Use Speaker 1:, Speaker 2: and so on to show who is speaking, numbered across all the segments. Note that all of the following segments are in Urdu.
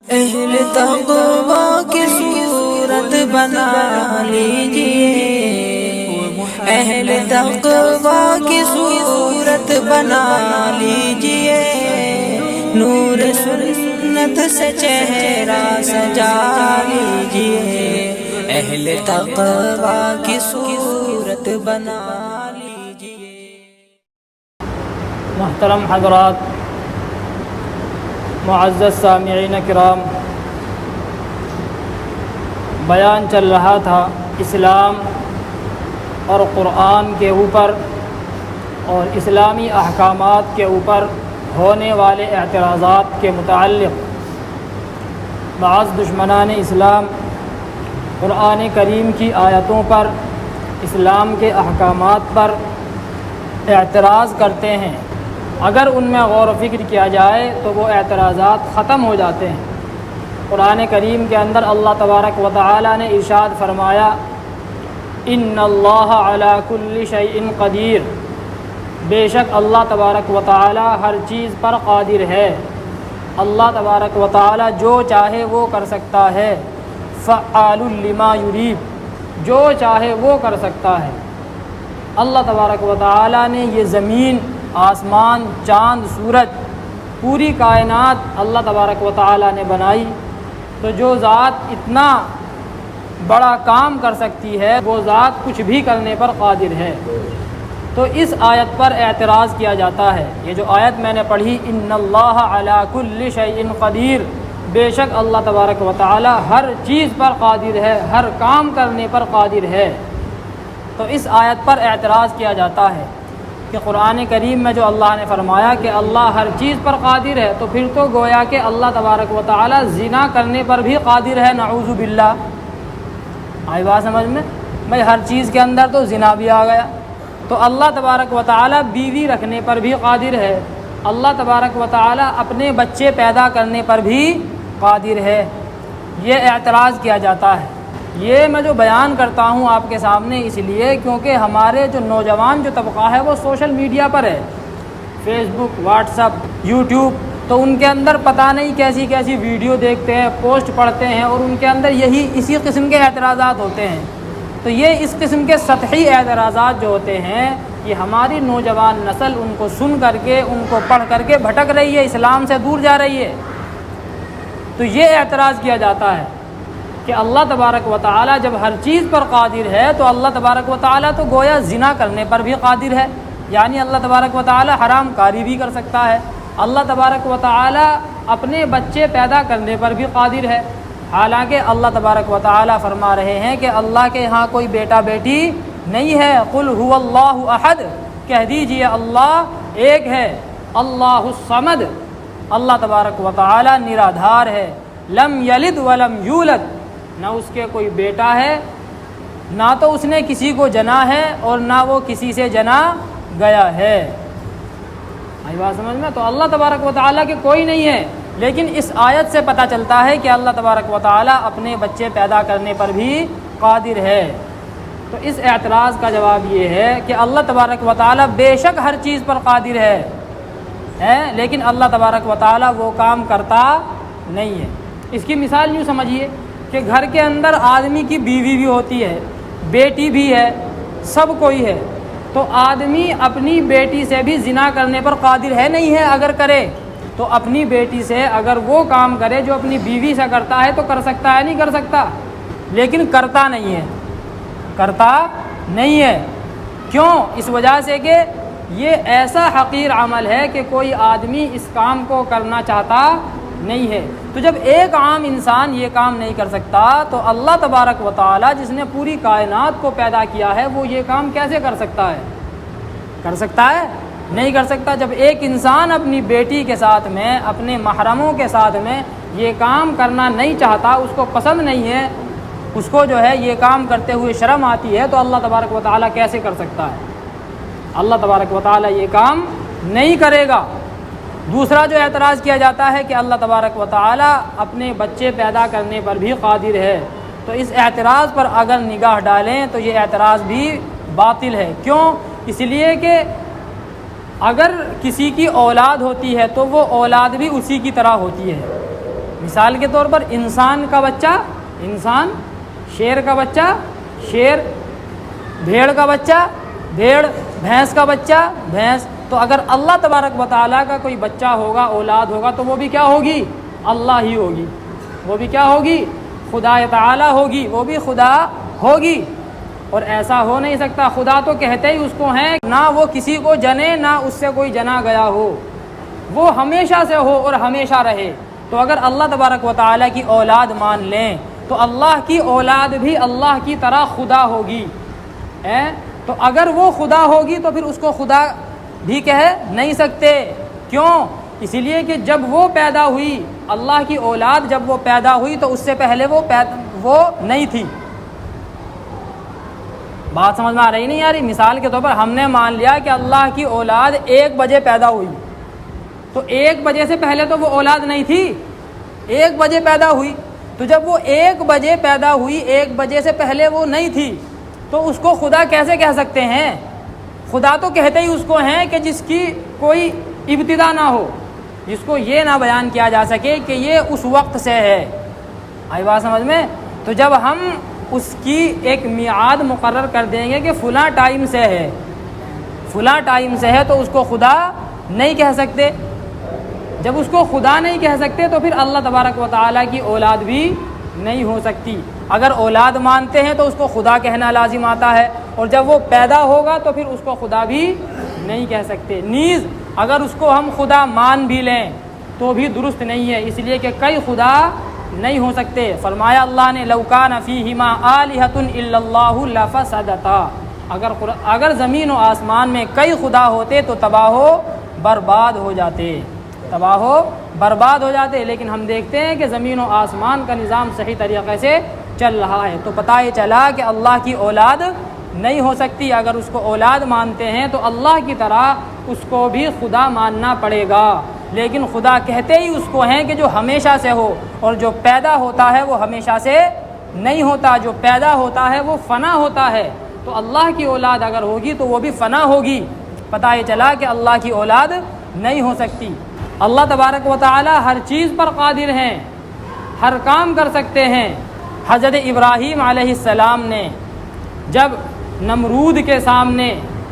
Speaker 1: اہل تقویٰ کی صورت بنا لیجئے، اہل تقویٰ کی صورت بنا لیجئے، نور سنت سے چہرہ سجا لیجئے، اہل تقویٰ کی صورت بنا لیجئے۔
Speaker 2: محترم حضرات، معزز سامعین کرام، بیان چل رہا تھا اسلام اور قرآن کے اوپر اور اسلامی احکامات کے اوپر ہونے والے اعتراضات کے متعلق۔ بعض دشمنان اسلام قرآن کریم کی آیتوں پر، اسلام کے احکامات پر اعتراض کرتے ہیں۔ اگر ان میں غور و فکر کیا جائے تو وہ اعتراضات ختم ہو جاتے ہیں۔ قرآن کریم کے اندر اللہ تبارک و تعالی نے ارشاد فرمایا، ان اللہ علی کل شیء قدیر، بے شک اللہ تبارک و تعالی ہر چیز پر قادر ہے۔ اللہ تبارک و تعالی جو چاہے وہ کر سکتا ہے۔ فعال لما یرید، جو چاہے وہ کر سکتا ہے۔ اللہ تبارک و تعالی نے یہ زمین، آسمان، چاند، سورج، پوری کائنات اللہ تبارک و تعالی نے بنائی، تو جو ذات اتنا بڑا کام کر سکتی ہے وہ ذات کچھ بھی کرنے پر قادر ہے۔ تو اس آیت پر اعتراض کیا جاتا ہے۔ یہ جو آیت میں نے پڑھی، ان اللہ علی کل شیء قدیر، بے شک اللہ تبارک و تعالی ہر چیز پر قادر ہے، ہر کام کرنے پر قادر ہے۔ تو اس آیت پر اعتراض کیا جاتا ہے کہ قرآن کریم میں جو اللہ نے فرمایا کہ اللہ ہر چیز پر قادر ہے، تو پھر تو گویا کہ اللہ تبارک و تعالی زنا کرنے پر بھی قادر ہے، نعوذ باللہ۔ آئی بات سمجھ میں؟ بھائی ہر چیز کے اندر تو زنا بھی آ گیا، تو اللہ تبارک و تعالی بیوی رکھنے پر بھی قادر ہے، اللہ تبارک و تعالی اپنے بچے پیدا کرنے پر بھی قادر ہے۔ یہ اعتراض کیا جاتا ہے۔ یہ میں جو بیان کرتا ہوں آپ کے سامنے اس لیے کیونکہ ہمارے جو نوجوان جو طبقہ ہے وہ سوشل میڈیا پر ہے، فیس بک، واٹس ایپ، یوٹیوب، تو ان کے اندر پتہ نہیں کیسی کیسی ویڈیو دیکھتے ہیں، پوسٹ پڑھتے ہیں، اور ان کے اندر اسی قسم کے اعتراضات ہوتے ہیں۔ تو یہ اس قسم کے سطحی اعتراضات جو ہوتے ہیں، یہ ہماری نوجوان نسل ان کو سن کر کے، ان کو پڑھ کر کے بھٹک رہی ہے، اسلام سے دور جا رہی ہے۔ تو یہ اعتراض کیا جاتا ہے کہ اللہ تبارک و تعالی جب ہر چیز پر قادر ہے تو اللہ تبارک و تعالی تو گویا زنا کرنے پر بھی قادر ہے، یعنی اللہ تبارک و تعالی حرام کاری بھی کر سکتا ہے، اللہ تبارک و تعالی اپنے بچے پیدا کرنے پر بھی قادر ہے۔ حالانکہ اللہ تبارک و تعالی فرما رہے ہیں کہ اللہ کے ہاں کوئی بیٹا بیٹی نہیں ہے۔ قل هو اللہ احد، کہہ دیجئے اللہ ایک ہے، اللہ الصمد، اللہ تبارک و تعالی نرادھار ہے، لم یلد ولم یولد، نہ اس کے کوئی بیٹا ہے، نہ تو اس نے کسی کو جنا ہے اور نہ وہ کسی سے جنا گیا ہے۔ آئی بات سمجھ میں؟ تو اللہ تبارک و تعالیٰ کے کوئی نہیں ہے، لیکن اس آیت سے پتہ چلتا ہے کہ اللہ تبارک و تعالیٰ اپنے بچے پیدا کرنے پر بھی قادر ہے۔ تو اس اعتراض کا جواب یہ ہے کہ اللہ تبارک و تعالیٰ بے شک ہر چیز پر قادر ہے، لیکن اللہ تبارک و تعالیٰ وہ کام کرتا نہیں ہے۔ اس کی مثال یوں سمجھیے کہ گھر کے اندر آدمی کی بیوی بھی ہوتی ہے، بیٹی بھی ہے، سب کوئی ہے، تو آدمی اپنی بیٹی سے بھی زنا کرنے پر قادر ہے نہیں ہے؟ اگر کرے تو اپنی بیٹی سے اگر وہ کام کرے جو اپنی بیوی سے کرتا ہے تو کر سکتا ہے، نہیں کر سکتا؟ لیکن کرتا نہیں ہے، کرتا نہیں ہے۔ کیوں؟ اس وجہ سے کہ یہ ایسا حقیر عمل ہے کہ کوئی آدمی اس کام کو کرنا چاہتا نہیں ہے۔ تو جب ایک عام انسان یہ کام نہیں کر سکتا تو اللہ تبارک و تعالی جس نے پوری کائنات کو پیدا کیا ہے وہ یہ کام کیسے کر سکتا ہے؟ کر سکتا ہے؟ نہیں کر سکتا۔ جب ایک انسان اپنی بیٹی کے ساتھ میں، اپنے محرموں کے ساتھ میں یہ کام کرنا نہیں چاہتا، اس کو پسند نہیں ہے، اس کو جو ہے یہ کام کرتے ہوئے شرم آتی ہے، تو اللہ تبارک و تعالی کیسے کر سکتا ہے؟ اللہ تبارک و تعالی یہ کام نہیں کرے گا۔ دوسرا جو اعتراض کیا جاتا ہے کہ اللہ تبارک و تعالی اپنے بچے پیدا کرنے پر بھی قادر ہے، تو اس اعتراض پر اگر نگاہ ڈالیں تو یہ اعتراض بھی باطل ہے۔ کیوں؟ اس لیے کہ اگر کسی کی اولاد ہوتی ہے تو وہ اولاد بھی اسی کی طرح ہوتی ہے، مثال کے طور پر انسان کا بچہ انسان، شیر کا بچہ شیر، بھیڑ کا بچہ بھیڑ، بھینس کا بچہ بھینس۔ تو اگر اللہ تبارک و تعالیٰ کا کوئی بچہ ہوگا، اولاد ہوگا، تو وہ بھی کیا ہوگی؟ اللہ ہی ہوگی، وہ بھی کیا ہوگی؟ خدا تعالیٰ ہوگی، وہ بھی خدا ہوگی۔ اور ایسا ہو نہیں سکتا، خدا تو کہتے ہی اس کو ہیں، نہ وہ کسی کو جنے نہ اس سے کوئی جنا گیا ہو، وہ ہمیشہ سے ہو اور ہمیشہ رہے۔ تو اگر اللہ تبارک و تعالیٰ کی اولاد مان لیں تو اللہ کی اولاد بھی اللہ کی طرح خدا ہوگی۔ تو اگر وہ خدا ہوگی تو پھر اس کو خدا بھی کہہ نہیں سکتے۔ کیوں؟ اسی لیے کہ جب وہ پیدا ہوئی، اللہ کی اولاد جب وہ پیدا ہوئی تو اس سے پہلے وہ نہیں تھی۔ بات سمجھ میں آ رہی نہیں یاری؟ مثال کے طور پر ہم نے مان لیا کہ اللہ کی اولاد 1 بجے پیدا ہوئی، تو 1 بجے سے پہلے تو وہ اولاد نہیں تھی، 1 بجے پیدا ہوئی۔ تو جب وہ 1 بجے پیدا ہوئی، 1 بجے سے پہلے وہ نہیں تھی، تو اس کو خدا کیسے کہہ سکتے ہیں؟ خدا تو کہتے ہی اس کو ہیں کہ جس کی کوئی ابتدا نہ ہو، جس کو یہ نہ بیان کیا جا سکے کہ یہ اس وقت سے ہے۔ آئی بات سمجھ میں؟ تو جب ہم اس کی ایک میعاد مقرر کر دیں گے کہ فلاں ٹائم سے ہے، فلاں ٹائم سے ہے، تو اس کو خدا نہیں کہہ سکتے۔ جب اس کو خدا نہیں کہہ سکتے تو پھر اللہ تبارک و تعالیٰ کی اولاد بھی نہیں ہو سکتی۔ اگر اولاد مانتے ہیں تو اس کو خدا کہنا لازم آتا ہے، اور جب وہ پیدا ہوگا تو پھر اس کو خدا بھی نہیں کہہ سکتے۔ نیز اگر اس کو ہم خدا مان بھی لیں تو بھی درست نہیں ہے، اس لیے کہ کئی خدا نہیں ہو سکتے۔ فرمایا اللہ نے لو کان فیہما آلہۃ الا اللہ لفسدتا، اگر زمین و آسمان میں کئی خدا ہوتے تو تباہ و برباد ہو جاتے، تباہ و برباد ہو جاتے۔ لیکن ہم دیکھتے ہیں کہ زمین و آسمان کا نظام صحیح طریقے سے چل رہا ہے، تو پتہ یہ چلا کہ اللہ کی اولاد نہیں ہو سکتی۔ اگر اس کو اولاد مانتے ہیں تو اللہ کی طرح اس کو بھی خدا ماننا پڑے گا، لیکن خدا کہتے ہی اس کو ہیں کہ جو ہمیشہ سے ہو، اور جو پیدا ہوتا ہے وہ ہمیشہ سے نہیں ہوتا، جو پیدا ہوتا ہے وہ فنا ہوتا ہے۔ تو اللہ کی اولاد اگر ہوگی تو وہ بھی فنا ہوگی۔ پتہ یہ چلا کہ اللہ کی اولاد نہیں ہو سکتی۔ اللہ تبارک و تعالی ہر چیز پر قادر ہیں، ہر کام کر سکتے ہیں۔ حضرت ابراہیم علیہ السلام نے جب نمرود کے سامنے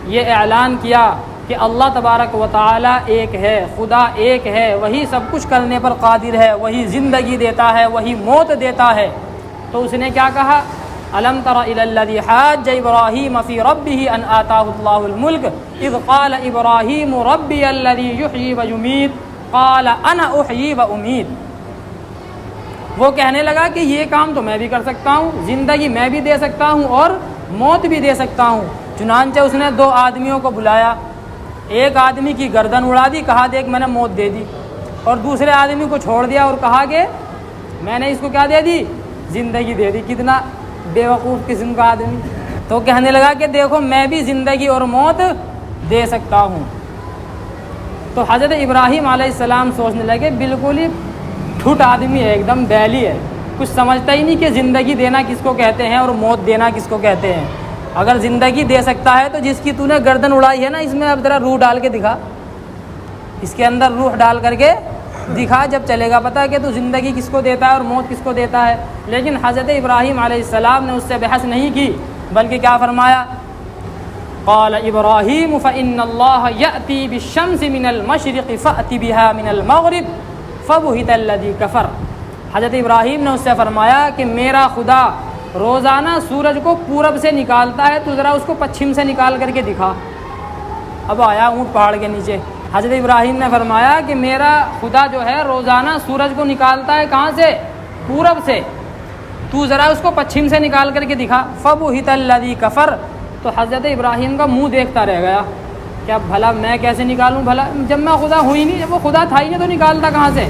Speaker 2: یہ اعلان کیا کہ اللہ تبارک و تعالی ایک ہے، خدا ایک ہے، وہی سب کچھ کرنے پر قادر ہے، وہی زندگی دیتا ہے، وہی موت دیتا ہے، تو اس نے کیا کہا؟ الم تر الی الذی حاج ابراہیم فی ربہ ان آتاہ اللہ الملک اذ قال ابراہیم ربی الذی یحیی و یمیت قال انا احیی و امیت۔ وہ کہنے لگا کہ یہ کام تو میں بھی کر سکتا ہوں، زندگی میں بھی دے سکتا ہوں اور موت بھی دے سکتا ہوں۔ چنانچہ اس نے 2 آدمیوں کو بلایا، ایک آدمی کی گردن اڑا دی، کہا دیکھ میں نے موت دے دی، اور دوسرے آدمی کو چھوڑ دیا اور کہا کہ میں نے اس کو کیا دے دی؟ زندگی دے دی۔ کتنا بیوقوف قسم کا آدمی! تو کہنے لگا کہ دیکھو میں بھی زندگی اور موت دے سکتا ہوں۔ تو حضرت ابراہیم علیہ السلام سوچنے لگے بالکل ہی ٹھٹ آدمی ہے، ایک دم بیلی ہے، کچھ سمجھتا ہی نہیں کہ زندگی دینا کس کو کہتے ہیں اور موت دینا کس کو کہتے ہیں۔ اگر زندگی دے سکتا ہے تو جس کی تو نے گردن اڑائی ہے نا، اس میں اب ذرا روح ڈال کے دکھا، اس کے اندر روح ڈال کر کے دکھا، جب چلے گا پتہ کہ تو زندگی کس کو دیتا ہے اور موت کس کو دیتا ہے۔ لیکن حضرت ابراہیم علیہ السلام نے اس سے بحث نہیں کی، بلکہ کیا فرمایا؟ قال ابراہیم فإن اللہ یأتی بالشمس من المشرق فأت بها من المغرب فبہت الذی کفر۔ حضرت ابراہیم نے اس سے فرمایا کہ میرا خدا روزانہ سورج کو پورب سے نکالتا ہے، تو ذرا اس کو پچھم سے نکال کر کے دکھا۔ اب آیا اونٹ پہاڑ کے نیچے، حضرت ابراہیم نے فرمایا کہ میرا خدا جو ہے روزانہ سورج کو نکالتا ہے کہاں سے؟ پورب سے، تو ذرا اس کو پچھم سے نکال کر کے دکھا۔ فبہت الذی کفر۔ تو حضرت ابراہیم کا منہ دیکھتا رہ گیا، کیا بھلا میں کیسے نکالوں؟ بھلا جب میں خدا ہوں ہی نہیں، جب وہ خدا تھا ہی نہیں تو نکالتا کہاں سے؟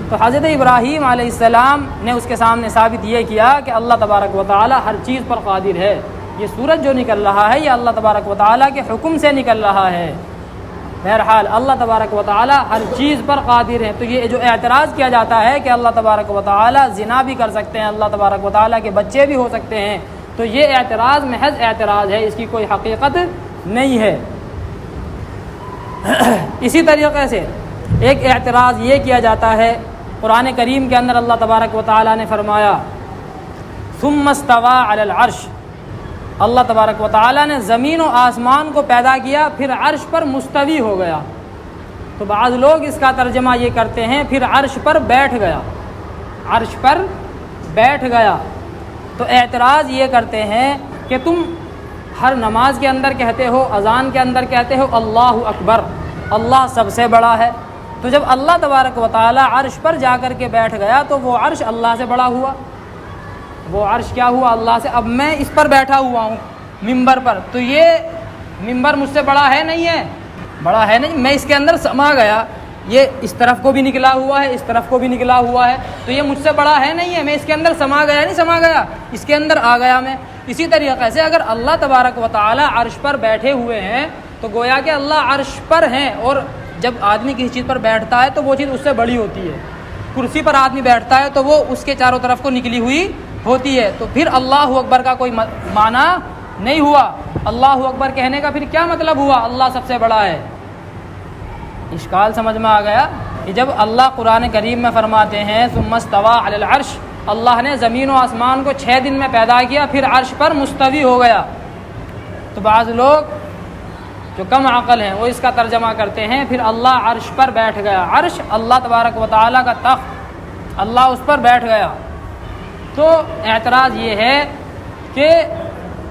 Speaker 2: تو حضرت ابراہیم علیہ السلام نے اس کے سامنے ثابت یہ کیا کہ اللہ تبارک و تعالی ہر چیز پر قادر ہے۔ یہ سورج جو نکل رہا ہے یہ اللہ تبارک و تعالی کے حکم سے نکل رہا ہے۔ بہرحال اللہ تبارک و تعالی ہر چیز پر قادر ہے۔ تو یہ جو اعتراض کیا جاتا ہے کہ اللہ تبارک و تعالی زنا بھی کر سکتے ہیں، اللہ تبارک و تعالی کے بچے بھی ہو سکتے ہیں، تو یہ اعتراض محض اعتراض ہے، اس کی کوئی حقیقت نہیں ہے۔ اسی طریقے سے ایک اعتراض یہ کیا جاتا ہے قرآن کریم کے اندر اللہ تبارک و تعالیٰ نے فرمایا ثم استوى علی العرش، اللہ تبارک و تعالیٰ نے زمین و آسمان کو پیدا کیا پھر عرش پر مستوی ہو گیا۔ تو بعض لوگ اس کا ترجمہ یہ کرتے ہیں پھر عرش پر بیٹھ گیا، عرش پر بیٹھ گیا۔ تو اعتراض یہ کرتے ہیں کہ تم ہر نماز کے اندر کہتے ہو، اذان کے اندر کہتے ہو اللہ اکبر، اللہ سب سے بڑا ہے، تو جب اللہ تبارک و تعالی عرش پر جا کر کے بیٹھ گیا تو وہ عرش اللہ سے بڑا ہوا، وہ عرش کیا ہوا؟ اللہ سے۔ اب میں اس پر بیٹھا ہوا ہوں ممبر پر، تو یہ ممبر مجھ سے بڑا ہے نہیں ہے؟ بڑا ہے نہیں، میں اس کے اندر سما گیا، یہ اس طرف کو بھی نکلا ہوا ہے، اس طرف کو بھی نکلا ہوا ہے، تو یہ مجھ سے بڑا ہے نہیں ہے؟ میں اس کے اندر سما گیا نہیں سما گیا، اس کے اندر آ گیا میں۔ اسی طریقے سے اگر اللہ تبارک و تعالی عرش پر بیٹھے ہوئے ہیں تو گویا کہ اللہ عرش پر ہیں، اور جب آدمی کسی چیز پر بیٹھتا ہے تو وہ چیز اس سے بڑی ہوتی ہے۔ کرسی پر آدمی بیٹھتا ہے تو وہ اس کے چاروں طرف کو نکلی ہوئی ہوتی ہے، تو پھر اللہ اکبر کا کوئی معنی نہیں ہوا۔ اللہ اکبر کہنے کا پھر کیا مطلب ہوا؟ اللہ سب سے بڑا ہے۔ اشکال سمجھ میں آ گیا کہ جب اللہ قرآن کریم میں فرماتے ہیں ثم استوى علی العرش، اللہ نے زمین و آسمان کو 6 دن میں پیدا کیا پھر عرش پر مستوی ہو گیا، تو بعض لوگ جو کم عقل ہیں وہ اس کا ترجمہ کرتے ہیں پھر اللہ عرش پر بیٹھ گیا۔ عرش اللہ تبارک و تعالیٰ کا تخت، اللہ اس پر بیٹھ گیا۔ تو اعتراض یہ ہے کہ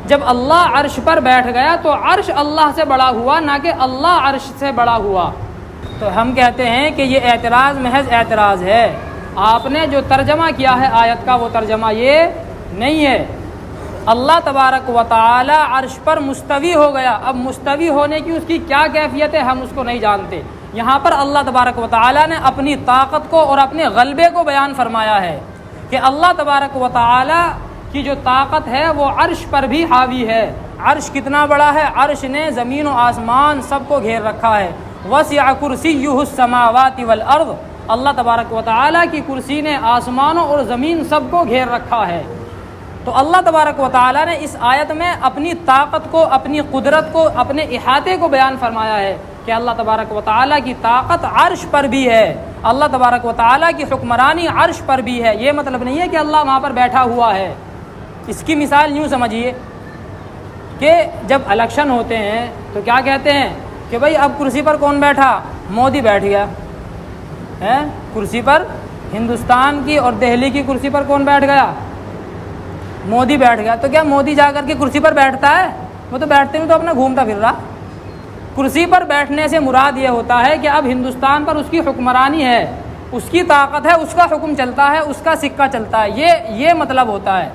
Speaker 2: جب اللہ عرش پر بیٹھ گیا تو عرش اللہ سے بڑا ہوا، نہ کہ اللہ عرش سے بڑا ہوا۔ تو ہم کہتے ہیں کہ یہ اعتراض محض اعتراض ہے، آپ نے جو ترجمہ کیا ہے آیت کا وہ ترجمہ یہ نہیں ہے۔ اللہ تبارک و تعالی عرش پر مستوی ہو گیا، اب مستوی ہونے کی اس کی کیا کیفیت ہے ہم اس کو نہیں جانتے۔ یہاں پر اللہ تبارک و تعالی نے اپنی طاقت کو اور اپنے غلبے کو بیان فرمایا ہے کہ اللہ تبارک و تعالی کی جو طاقت ہے وہ عرش پر بھی حاوی ہے۔ عرش کتنا بڑا ہے؟ عرش نے زمین و آسمان سب کو گھیر رکھا ہے۔ وسع کرسیہ السماوات والارض، اللہ تبارک و تعالی کی کرسی نے آسمانوں اور زمین سب کو گھیر رکھا ہے۔ تو اللہ تبارک و تعالی نے اس آیت میں اپنی طاقت کو، اپنی قدرت کو، اپنے احاطے کو بیان فرمایا ہے کہ اللہ تبارک و تعالی کی طاقت عرش پر بھی ہے، اللہ تبارک و تعالی کی حکمرانی عرش پر بھی ہے۔ یہ مطلب نہیں ہے کہ اللہ وہاں پر بیٹھا ہوا ہے۔ اس کی مثال یوں سمجھیے کہ جب الیکشن ہوتے ہیں تو کیا کہتے ہیں کہ بھائی اب کرسی پر کون بیٹھا؟ مودی بیٹھ گیا ہے کرسی پر۔ ہندوستان کی اور دہلی کی کرسی پر کون بیٹھ گیا؟ مودی بیٹھ گیا۔ تو کیا مودی جا کر کے کرسی پر بیٹھتا ہے؟ وہ تو بیٹھتے نہیں، تو اپنا گھومتا پھر رہا۔ کرسی پر بیٹھنے سے مراد یہ ہوتا ہے کہ اب ہندوستان پر اس کی حکمرانی ہے، اس کی طاقت ہے، اس کا حکم چلتا ہے، اس کا سکہ چلتا ہے، یہ مطلب ہوتا ہے۔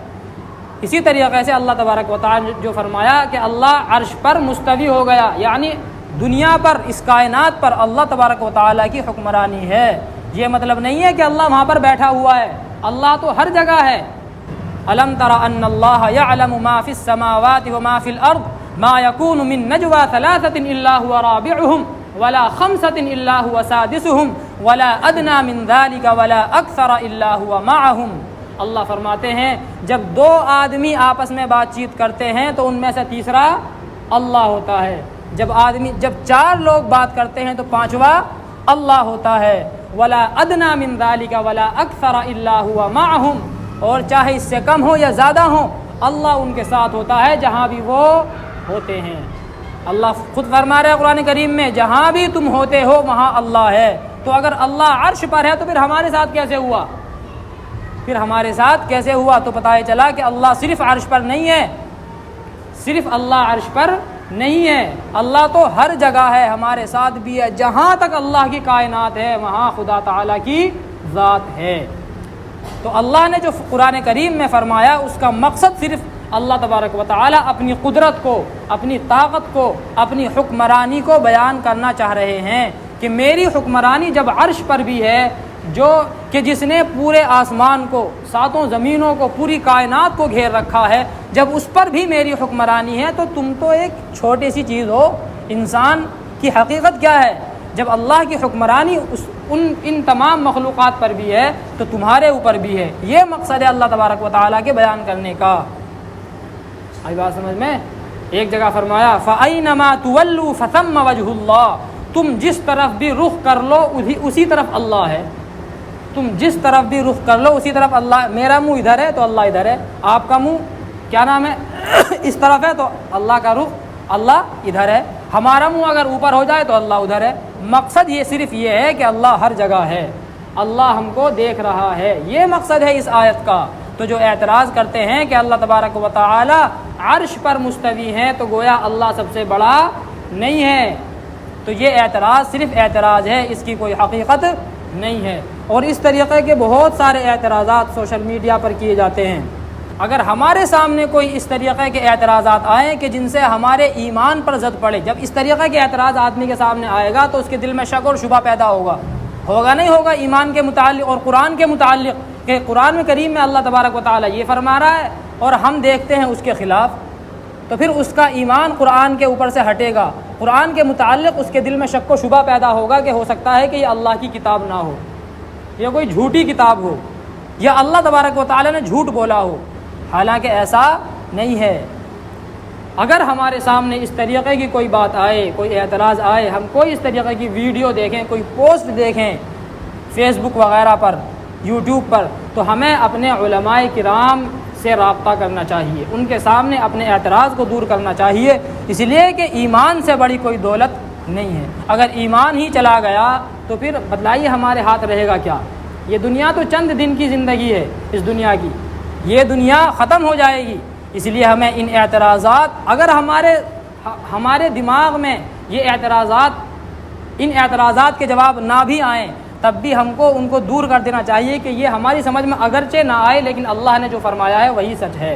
Speaker 2: اسی طریقے سے اللہ تبارک و تعالی نے جو فرمایا کہ اللہ عرش پر مستوی ہو گیا، یعنی دنیا پر، اس کائنات پر اللہ تبارک و تعالی کی حکمرانی ہے۔ یہ مطلب نہیں ہے کہ اللہ وہاں پر بیٹھا ہوا ہے، اللہ تو ہر جگہ ہے۔ الم تر ان اللہ یعلم ما فی السماوات وما فی الارض ما یکون من نجوى ثلاثة الا هو رابعهم ولا خمسة الا هو سادسهم ولا ادنى من ذلك ولا اکثر الا هو معهم۔ اللہ فرماتے ہیں جب 2 آدمی آپس میں بات چیت کرتے ہیں تو ان میں سے تیسرا اللہ ہوتا ہے، جب 4 لوگ بات کرتے ہیں تو 5واں اللہ ہوتا ہے۔ ولا ادنى من ذلك ولا اکثر الا هو معهم، اور چاہے اس سے کم ہو یا زیادہ ہو اللہ ان کے ساتھ ہوتا ہے جہاں بھی وہ ہوتے ہیں۔ اللہ خود فرما رہے ہیں قرآن کریم میں جہاں بھی تم ہوتے ہو وہاں اللہ ہے۔ تو اگر اللہ عرش پر ہے تو پھر ہمارے ساتھ کیسے ہوا؟ پھر ہمارے ساتھ کیسے ہوا؟ تو پتہ چلا کہ اللہ صرف عرش پر نہیں ہے، صرف اللہ عرش پر نہیں ہے، اللہ تو ہر جگہ ہے، ہمارے ساتھ بھی ہے۔ جہاں تک اللہ کی کائنات ہے وہاں خدا تعالیٰ کی ذات ہے۔ تو اللہ نے جو قرآن کریم میں فرمایا اس کا مقصد صرف اللہ تبارک و تعالی اپنی قدرت کو، اپنی طاقت کو، اپنی حکمرانی کو بیان کرنا چاہ رہے ہیں کہ میری حکمرانی جب عرش پر بھی ہے، جو کہ جس نے پورے آسمان کو، 7 زمینوں کو، پوری کائنات کو گھیر رکھا ہے، جب اس پر بھی میری حکمرانی ہے تو تم تو ایک چھوٹی سی چیز ہو۔ انسان کی حقیقت کیا ہے؟ جب اللہ کی حکمرانی ان تمام مخلوقات پر بھی ہے تو تمہارے اوپر بھی ہے۔ یہ مقصد ہے اللہ تبارک و تعالیٰ کے بیان کرنے کا۔ آئی بات سمجھ میں؟ ایک جگہ فرمایا فَأَيْنَمَا تُوَلُّوا فَثَمَّ وَجْهُ اللَّهِ، تم جس طرف بھی رخ کر لو اسی طرف اللہ ہے۔ تم جس طرف بھی رخ کر لو اسی طرف اللہ، میرا منہ ادھر ہے تو اللہ ادھر ہے، آپ کا منہ کیا نام ہے اس طرف ہے تو اللہ کا رخ اللہ ادھر ہے، ہمارا منہ اگر اوپر ہو جائے تو اللہ ادھر ہے۔ مقصد یہ صرف یہ ہے کہ اللہ ہر جگہ ہے، اللہ ہم کو دیکھ رہا ہے، یہ مقصد ہے اس آیت کا۔ تو جو اعتراض کرتے ہیں کہ اللہ تبارک و تعالی عرش پر مستوی ہیں تو گویا اللہ سب سے بڑا نہیں ہے، تو یہ اعتراض صرف اعتراض ہے، اس کی کوئی حقیقت نہیں ہے۔ اور اس طریقے کے بہت سارے اعتراضات سوشل میڈیا پر کیے جاتے ہیں۔ اگر ہمارے سامنے کوئی اس طریقے کے اعتراضات آئیں کہ جن سے ہمارے ایمان پر زد پڑے، جب اس طریقے کے اعتراض آدمی کے سامنے آئے گا تو اس کے دل میں شک اور شبہ پیدا ہوگا نہیں ہوگا ایمان کے متعلق اور قرآن کے متعلق، کہ قرآن کریم میں اللہ تبارک و تعالیٰ یہ فرما رہا ہے اور ہم دیکھتے ہیں اس کے خلاف، تو پھر اس کا ایمان قرآن کے اوپر سے ہٹے گا، قرآن کے متعلق اس کے دل میں شک و شبہ پیدا ہوگا کہ ہو سکتا ہے کہ یہ اللہ کی کتاب نہ ہو، یہ کوئی جھوٹی کتاب ہو، یا اللہ تبارک و تعالیٰ نے جھوٹ بولا ہو، حالانکہ ایسا نہیں ہے۔ اگر ہمارے سامنے اس طریقے کی کوئی بات آئے، کوئی اعتراض آئے، ہم کوئی اس طریقے کی ویڈیو دیکھیں، کوئی پوسٹ دیکھیں فیس بک وغیرہ پر، یوٹیوب پر، تو ہمیں اپنے علماء کرام سے رابطہ کرنا چاہیے، ان کے سامنے اپنے اعتراض کو دور کرنا چاہیے، اس لیے کہ ایمان سے بڑی کوئی دولت نہیں ہے۔ اگر ایمان ہی چلا گیا تو پھر بتلائیے ہمارے ہاتھ رہے گا کیا؟ یہ دنیا تو چند دن کی زندگی ہے، اس دنیا کی یہ دنیا ختم ہو جائے گی، اس لیے ہمیں ان اعتراضات، اگر ہمارے دماغ میں یہ اعتراضات، ان اعتراضات کے جواب نہ بھی آئیں تب بھی ہم کو ان کو دور کر دینا چاہیے کہ یہ ہماری سمجھ میں اگرچہ نہ آئے لیکن اللہ نے جو فرمایا ہے وہی سچ ہے۔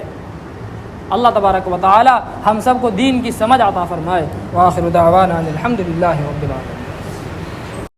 Speaker 2: اللہ تبارک و تعالی ہم سب کو دین کی سمجھ عطا فرمائے۔ وآخر دعوانا الحمدللہ رب العالمین۔